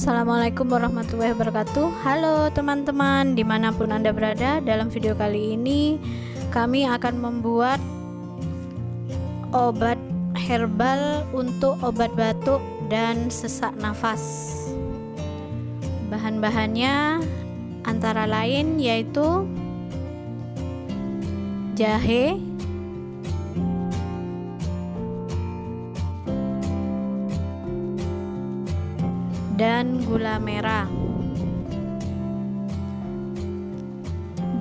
Assalamualaikum warahmatullahi wabarakatuh. Halo teman-teman, dimanapun Anda berada. Dalam video kali ini kami akan membuat obat herbal untuk obat batuk dan sesak nafas. Bahan-bahannya antara lain yaitu jahe, dan gula merah.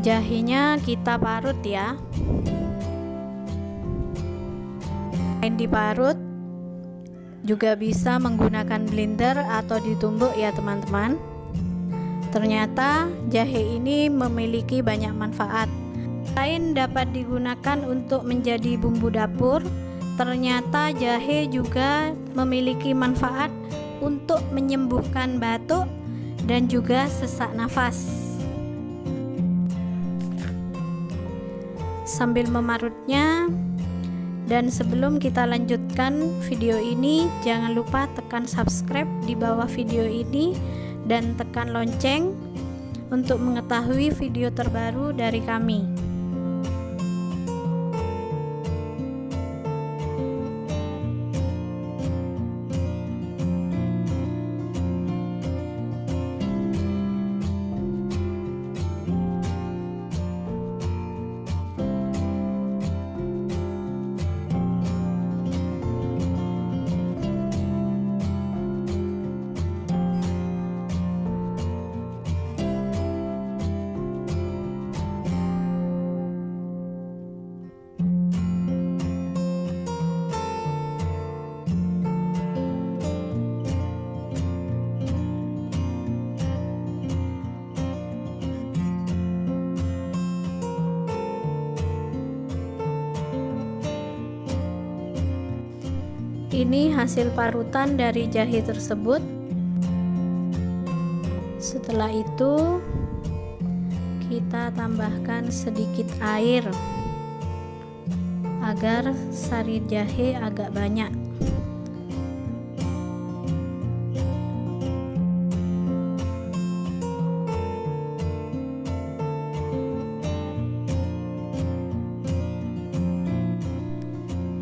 Jahenya kita parut ya. Selain diparut, juga bisa menggunakan blender atau ditumbuk ya teman-teman. Ternyata jahe ini memiliki banyak manfaat. Selain dapat digunakan untuk menjadi bumbu dapur, ternyata jahe juga memiliki manfaat untuk menyembuhkan batuk dan juga sesak nafas. Sambil memarutnya, dan sebelum kita lanjutkan video ini, jangan lupa tekan subscribe di bawah video ini dan tekan lonceng untuk mengetahui video terbaru dari kami. Ini hasil parutan dari jahe tersebut. Setelah itu kita tambahkan sedikit air agar sari jahe agak banyak.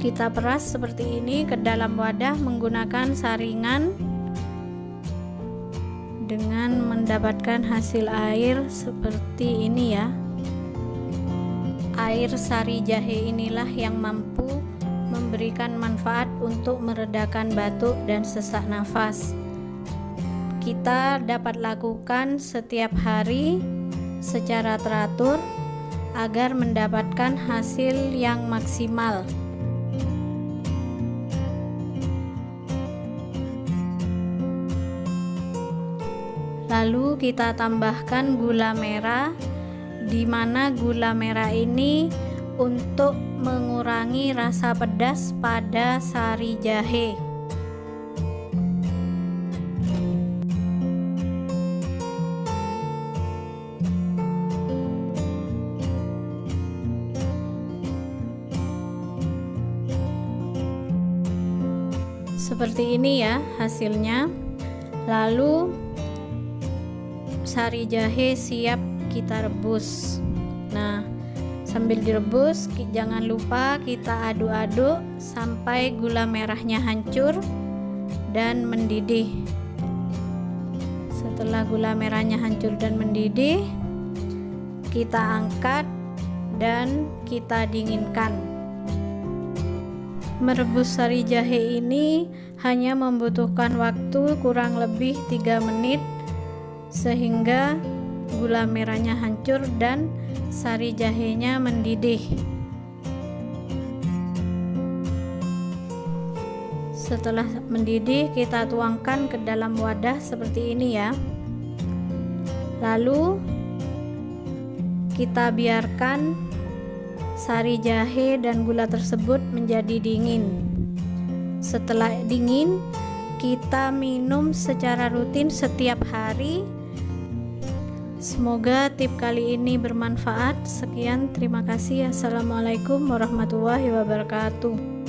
Kita peras seperti ini ke dalam wadah menggunakan saringan dengan mendapatkan hasil air seperti ini ya. Air sari jahe inilah yang mampu memberikan manfaat untuk meredakan batuk dan sesak nafas. Kita dapat lakukan setiap hari secara teratur agar mendapatkan hasil yang maksimal. Lalu kita tambahkan gula merah, di mana gula merah ini untuk mengurangi rasa pedas pada sari jahe. Seperti ini ya hasilnya. Lalu sari jahe siap kita rebus. Nah, sambil direbus jangan lupa kita aduk-aduk sampai gula merahnya hancur dan mendidih. Setelah gula merahnya hancur dan mendidih, kita angkat dan kita dinginkan. Merebus sari jahe ini hanya membutuhkan waktu kurang lebih 3 menit sehingga gula merahnya hancur dan sari jahenya mendidih. Setelah mendidih, kita tuangkan ke dalam wadah seperti ini ya. Lalu kita biarkan sari jahe dan gula tersebut menjadi dingin. Setelah dingin, kita minum secara rutin setiap hari. Semoga tip kali ini bermanfaat. Sekian, terima kasih. Assalamualaikum warahmatullahi wabarakatuh.